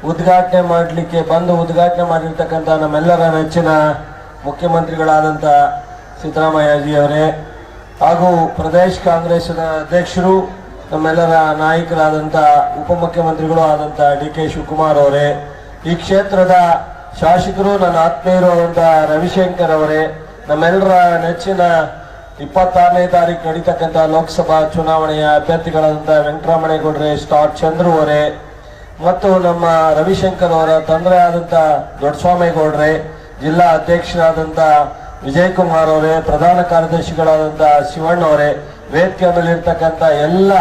ಉದ್ಘಾಟನೆ ಮಾಡಲಿಕ್ಕೆ ಬಂದು ಉದ್ಘಾಟನೆ ಮಾಡಿರ್ತಕ್ಕಂಥ ನಮ್ಮೆಲ್ಲರ ನೆಚ್ಚಿನ ಮುಖ್ಯಮಂತ್ರಿಗಳಾದಂಥ ಸಿದ್ದರಾಮಯ್ಯಜಿ ಅವರೇ ಹಾಗೂ ಪ್ರದೇಶ ಕಾಂಗ್ರೆಸ್ನ ಅಧ್ಯಕ್ಷರು ನಮ್ಮೆಲ್ಲರ ನಾಯಕರಾದಂಥ ಉಪಮುಖ್ಯಮಂತ್ರಿಗಳು ಆದಂಥ ಡಿ.ಕೆ. ಶಿವಕುಮಾರ್ ಅವರೇ, ಈ ಕ್ಷೇತ್ರದ ಶಾಸಕರು ನನ್ನ ಆತ್ಮೀಯರು ಆದಂಥ ರವಿಶಂಕರ್ ಅವರೇ, ನಮ್ಮೆಲ್ಲರ ನೆಚ್ಚಿನ 26ನೇ ತಾರೀಕು ನಡೀತಕ್ಕಂಥ ಲೋಕಸಭಾ ಚುನಾವಣೆಯ ಅಭ್ಯರ್ಥಿಗಳಾದಂಥ ವೆಂಕಟರಮಣೇಗೌಡ್ರೆ, ಸ್ಟಾರ್ ಚಂದ್ರು ಅವರೇ ಮತ್ತು ನಮ್ಮ ರವಿಶಂಕರ್ ಅವರ ತಂದೆ ಆದಂಥ ದೊಡ್ಡಸ್ವಾಮೇಗೌಡ್ರೆ, ಜಿಲ್ಲಾ ಅಧ್ಯಕ್ಷರಾದಂಥ ವಿಜಯಕುಮಾರ್ ಅವರೇ, ಪ್ರಧಾನ ಕಾರ್ಯದರ್ಶಿಗಳಾದಂಥ ಶಿವಣ್ಣ ಅವರೇ, ವೇದಿಕೆ ಮೇಲೆ ಇರ್ತಕ್ಕಂಥ ಎಲ್ಲ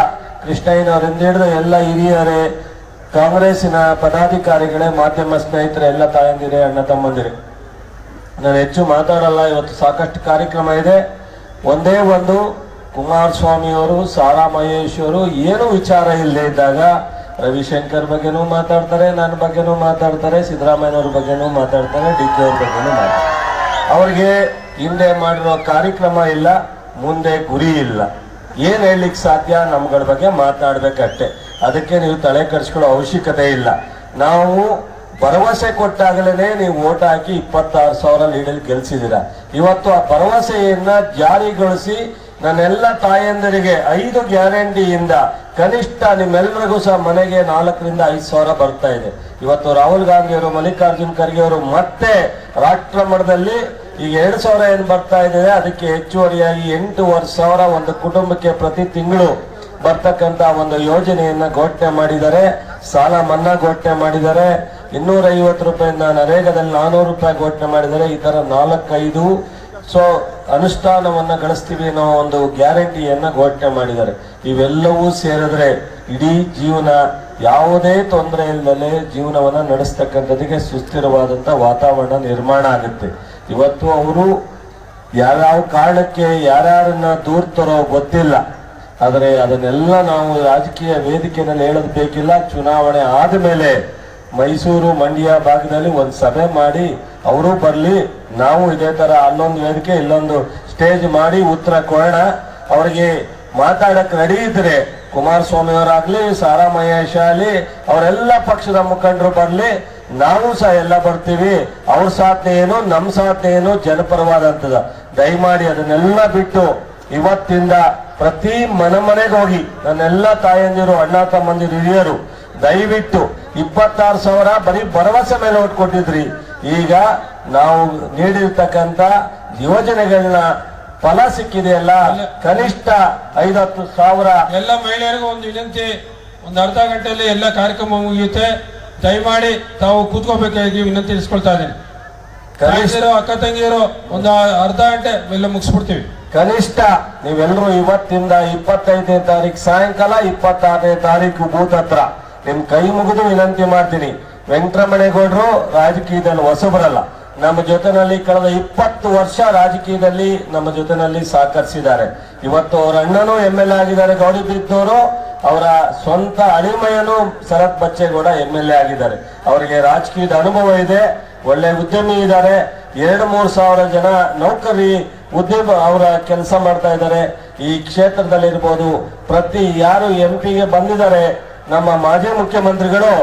ಕೃಷ್ಣಯ್ಯನವರಿಂದ ಹಿಡಿದು ಎಲ್ಲ ಹಿರಿಯರೇ, ಕಾಂಗ್ರೆಸ್ಸಿನ ಪದಾಧಿಕಾರಿಗಳೇ, ಮಾಧ್ಯಮ ಸ್ನೇಹಿತರೆ, ಎಲ್ಲ ತಾಯಂದಿರೇ, ಅಣ್ಣ ತಮ್ಮಂದಿರೇ, ನಾನು ಹೆಚ್ಚು ಮಾತಾಡಲ್ಲ. ಇವತ್ತು ಸಾಕಷ್ಟು ಕಾರ್ಯಕ್ರಮ ಇದೆ. ಒಂದೇ ಒಂದು, ಕುಮಾರಸ್ವಾಮಿ ಅವರು, ಸಾರಾ ಮಹೇಶ್ ಅವರು ಏನು ವಿಚಾರ ಇಲ್ಲದೆ ಇದ್ದಾಗ ರವಿಶಂಕರ್ ಬಗ್ಗೆನೂ ಮಾತಾಡ್ತಾರೆ, ನನ್ನ ಬಗ್ಗೆನೂ ಮಾತಾಡ್ತಾರೆ, ಸಿದ್ದರಾಮಯ್ಯನವ್ರ ಬಗ್ಗೆನೂ ಮಾತಾಡ್ತಾರೆ, ಡಿ.ಕೆ. ಅವ್ರ ಬಗ್ಗೆನೂ ಮಾತಾಡ್ತಾರೆ. ಅವ್ರಿಗೆ ಹಿಂದೆ ಮಾಡಿರೋ ಕಾರ್ಯಕ್ರಮ ಇಲ್ಲ, ಮುಂದೆ ಗುರಿ ಇಲ್ಲ. ಏನ್ ಹೇಳಲಿಕ್ಕೆ ಸಾಧ್ಯ? ನಮ್ಗಳ ಬಗ್ಗೆ ಮಾತಾಡ್ಬೇಕಷ್ಟೆ. ಅದಕ್ಕೆ ನೀವು ತಲೆ ಕೆಡಿಸ್ಕೊಳ್ಳೋ ಅವಶ್ಯಕತೆ ಇಲ್ಲ. ನಾವು ಭರವಸೆ ಕೊಟ್ಟಾಗಲೇ ನೀವು ಓಟ್ ಹಾಕಿ 26,000 ಲೀಡಲ್ಲಿ ಗೆಲ್ಸಿದ್ದೀರಾ. ಇವತ್ತು ಆ ಭರವಸೆಯನ್ನ ಜಾರಿಗೊಳಿಸಿ ನನ್ನೆಲ್ಲ ತಾಯಂದರಿಗೆ 5 ಗ್ಯಾರಂಟಿಯಿಂದ ಕನಿಷ್ಠ ನಿಮ್ಮೆಲ್ಲರಿಗೂ ಸಹ ಮನೆಗೆ 4 ರಿಂದ 5 ಸಾವಿರ ಬರ್ತಾ ಇದೆ. ಇವತ್ತು ರಾಹುಲ್ ಗಾಂಧಿ ಅವರು, ಮಲ್ಲಿಕಾರ್ಜುನ್ ಖರ್ಗೆ ಅವರು ಮತ್ತೆ ರಾಷ್ಟ್ರ ಮಟ್ಟದಲ್ಲಿ ಈಗ 2,000 ಏನು ಬರ್ತಾ ಇದೆ, ಅದಕ್ಕೆ ಹೆಚ್ಚುವರಿಯಾಗಿ 8,500 ಒಂದು ಕುಟುಂಬಕ್ಕೆ ಪ್ರತಿ ತಿಂಗಳು ಬರ್ತಕ್ಕಂಥ ಒಂದು ಯೋಜನೆಯನ್ನ ಘೋಷಣೆ ಮಾಡಿದ್ದಾರೆ. ಸಾಲ ಮನ್ನಾ ಘೋಷಣೆ ಮಾಡಿದ್ದಾರೆ. 250 ರೂಪಾಯಿಂದ ನರೇಗಾದಲ್ಲಿ 400 ರೂಪಾಯಿ ಘೋಷಣೆ ಮಾಡಿದ್ದಾರೆ. ಈ ತರ 4-5 ಅನುಷ್ಠಾನವನ್ನ ಗಳಿಸ್ತೀವಿ ಅನ್ನೋ ಒಂದು ಗ್ಯಾರಂಟಿಯನ್ನ ಘೋಷಣೆ ಮಾಡಿದ್ದಾರೆ. ಇವೆಲ್ಲವೂ ಸೇರಿದ್ರೆ ಇಡೀ ಜೀವನ ಯಾವುದೇ ತೊಂದರೆ ಇಲ್ಲದೆ ಜೀವನವನ್ನ ನಡೆಸ್ತಕ್ಕಂಥದಕ್ಕೆ ಸುಸ್ಥಿರವಾದಂತ ವಾತಾವರಣ ನಿರ್ಮಾಣ ಆಗುತ್ತೆ. ಇವತ್ತು ಅವರು ಯಾವ್ಯಾವ ಕಾರಣಕ್ಕೆ ಯಾರ್ಯಾರನ್ನ ದೂರ್ತರೋ ಗೊತ್ತಿಲ್ಲ. ಆದರೆ ಅದನ್ನೆಲ್ಲ ನಾವು ರಾಜಕೀಯ ವೇದಿಕೆಯಲ್ಲಿ ಹೇಳೋದು ಬೇಕಿಲ್ಲ. ಚುನಾವಣೆ ಆದಮೇಲೆ ಮೈಸೂರು, ಮಂಡ್ಯ ಭಾಗದಲ್ಲಿ ಒಂದು ಸಭೆ ಮಾಡಿ ಅವರು ಬರಲಿ, ನಾವು ಇದೇ ತರ ಅಲ್ಲೊಂದು ವೇದಿಕೆ ಇಲ್ಲೊಂದು ಸ್ಟೇಜ್ ಮಾಡಿ ಉತ್ತರ ಕೊಡೋಣ. ಅವರಿಗೆ ಮಾತಾಡಕ್ ರೆಡಿ ಇದ್ರೆ ಕುಮಾರಸ್ವಾಮಿ ಅವರಾಗ್ಲಿ, ಸಾರಾ ಮಹೇಶ್ ಆಗಲಿ, ಅವರೆಲ್ಲ ಪಕ್ಷದ ಮುಖಂಡರು ಬರಲಿ, ನಾವು ಸಹ ಎಲ್ಲ ಬರ್ತೀವಿ. ಅವ್ರ ಸಾಧನೆ ಏನು, ನಮ್ಮ ಸಾಧನೆ ಏನು, ಜನಪರವಾದಂಥದ್ದು. ದಯಮಾಡಿ ಅದನ್ನೆಲ್ಲ ಬಿಟ್ಟು ಇವತ್ತಿಂದ ಪ್ರತಿ ಮನೆಗೆ ಹೋಗಿ ನನ್ನೆಲ್ಲ ತಾಯಂದಿರು, ಅಣ್ಣ ತಮ್ಮಂದಿರು, ಹಿರಿಯರು, ದಯವಿಟ್ಟು 26,000 ಬರೀ ಭರವಸೆ ಮೇಲೆ ಓಟ್ ಕೊಟ್ಟಿದ್ರಿ. ಈಗ ನಾವು ನೀಡಿರ್ತಕ್ಕಂಥ ಯೋಜನೆಗಳನ್ನ ಫಲ ಸಿಕ್ಕಿದೆಯಲ್ಲ, ಕನಿಷ್ಠ 5-10 ಸಾವಿರ. ಎಲ್ಲ ಮಹಿಳೆಯರಿಗೂ ಒಂದು ವಿನಂತಿ, ಒಂದು ಅರ್ಧ ಗಂಟೆಯಲ್ಲಿ ಎಲ್ಲ ಕಾರ್ಯಕ್ರಮ ಮುಗಿಯುತ್ತೆ. ದಯಮಾಡಿ ತಾವು ಕೂತ್ಕೋಬೇಕಾಗಿ ವಿನಂತಿ ಇರಿಸ್ಕೊಳ್ತಾ ಇದ್ದೀನಿ. ಅಕ್ಕ ತಂಗಿಯರು ಒಂದು ಅರ್ಧ ಗಂಟೆ ಎಲ್ಲ ಮುಗಿಸ್ಬಿಡ್ತೀವಿ. ಕನಿಷ್ಠ ನೀವೆಲ್ಲರೂ ಇವತ್ತಿಂದ 25ನೇ ತಾರೀಕು ಸಾಯಂಕಾಲ, 26ನೇ ತಾರೀಕು ಬೂತ್ ಹತ್ರ ನಿಮ್ ಕೈ ಮುಗಿದು ವಿನಂತಿ ಮಾಡ್ತೀನಿ. ವೆಂಕಟರಮಣೇಗೌಡರು ರಾಜಕೀಯದಲ್ಲಿ ಹೊಸಬರಲ್ಲ. ನಮ್ಮ ಜೊತೆನಲ್ಲಿ ಕಳೆದ 20 ವರ್ಷ ರಾಜಕೀಯದಲ್ಲಿ ನಮ್ಮ ಜೊತೆನಲ್ಲಿ ಸಹಕರಿಸಿದ್ದಾರೆ. ಇವತ್ತು ಅವರ ಅಣ್ಣನೂ MLA ಆಗಿದ್ದಾರೆ, ಗೌರಿಬಿದನೂರು. ಅವರ ಸ್ವಂತ ಅಳಿಮಯ್ಯನೂ ಶರತ್ ಬಚ್ಚೇಗೌಡ MLA ಆಗಿದ್ದಾರೆ. ಅವರಿಗೆ ರಾಜಕೀಯದ ಅನುಭವ ಇದೆ, ಒಳ್ಳೆ ಉದ್ಯಮಿ ಇದ್ದಾರೆ. 2-3 ಸಾವಿರ ಜನ ನೌಕರಿ ಉದ್ಯಮ ಅವರ ಕೆಲಸ ಮಾಡ್ತಾ ಇದ್ದಾರೆ. ಈ ಕ್ಷೇತ್ರದಲ್ಲಿ ಇರ್ಬೋದು, ಪ್ರತಿ ಯಾರು MP ಗೆ ಬಂದಿದ್ದಾರೆ ನಮ್ಮ ಮಾಜಿ ಮುಖ್ಯಮಂತ್ರಿಗಳು,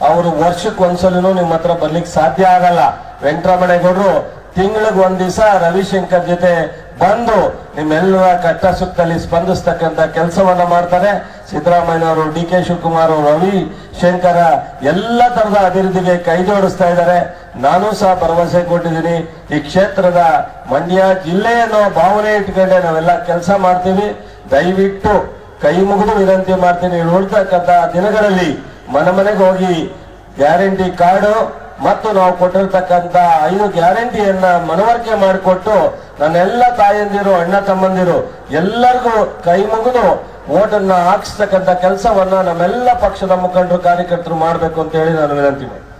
ಅವರು ವರ್ಷಕ್ಕೆ ಒಂದ್ಸಲೂ ನಿಮ್ಮ ಹತ್ರ ಬರ್ಲಿಕ್ಕೆ ಸಾಧ್ಯ ಆಗಲ್ಲ. ವೆಂಕಟರಮಣೇಗೌಡರು ತಿಂಗಳಿಗೆ 1 ದಿವಸ ರವಿಶಂಕರ್ ಜೊತೆ ಬಂದು ನಿಮ್ಮೆಲ್ಲರ ಕಷ್ಟ ಸುಖದಲ್ಲಿ ಸ್ಪಂದಿಸ್ತಕ್ಕಂಥ ಕೆಲಸವನ್ನ ಮಾಡ್ತಾರೆ. ಸಿದ್ದರಾಮಯ್ಯನವರು, ಡಿ.ಕೆ. ಶಿವಕುಮಾರ್, ರವಿಶಂಕರ ಎಲ್ಲ ತರದ ಅಭಿವೃದ್ಧಿಗೆ ಕೈ ಜೋಡಿಸ್ತಾ ಇದ್ದಾರೆ. ನಾನು ಸಹ ಭರವಸೆ ಕೊಟ್ಟಿದ್ದೀನಿ. ಈ ಕ್ಷೇತ್ರದ ಮಂಡ್ಯ ಜಿಲ್ಲೆ ಅನ್ನೋ ಭಾವನೆ ಇಟ್ಕೊಂಡೆ ನಾವೆಲ್ಲ ಕೆಲಸ ಮಾಡ್ತೀವಿ. ದಯವಿಟ್ಟು ಕೈ ಮುಗಿದು ವಿನಂತಿ ಮಾಡ್ತೀನಿ, ಉಳಿತಕ್ಕಂಥ ದಿನಗಳಲ್ಲಿ ಮನೆಗೆ ಹೋಗಿ ಗ್ಯಾರಂಟಿ ಕಾರ್ಡು ಮತ್ತು ನಾವು ಕೊಟ್ಟಿರ್ತಕ್ಕಂಥ 5 ಗ್ಯಾರಂಟಿಯನ್ನ ಮನವರಿಕೆ ಮಾಡಿಕೊಟ್ಟು ನನ್ನೆಲ್ಲ ತಾಯಂದಿರು, ಅಣ್ಣ ತಮ್ಮಂದಿರು ಎಲ್ಲರಿಗೂ ಕೈ ಮುಗಿದು ಓಟನ್ನ ಹಾಕಿಸ್ತಕ್ಕಂಥ ಕೆಲಸವನ್ನ ನಮ್ಮೆಲ್ಲ ಪಕ್ಷದ ಮುಖಂಡರು, ಕಾರ್ಯಕರ್ತರು ಮಾಡಬೇಕು ಅಂತ ಹೇಳಿ ನಾನು ವಿನಂತಿ ಮಾಡ್ತೀನಿ.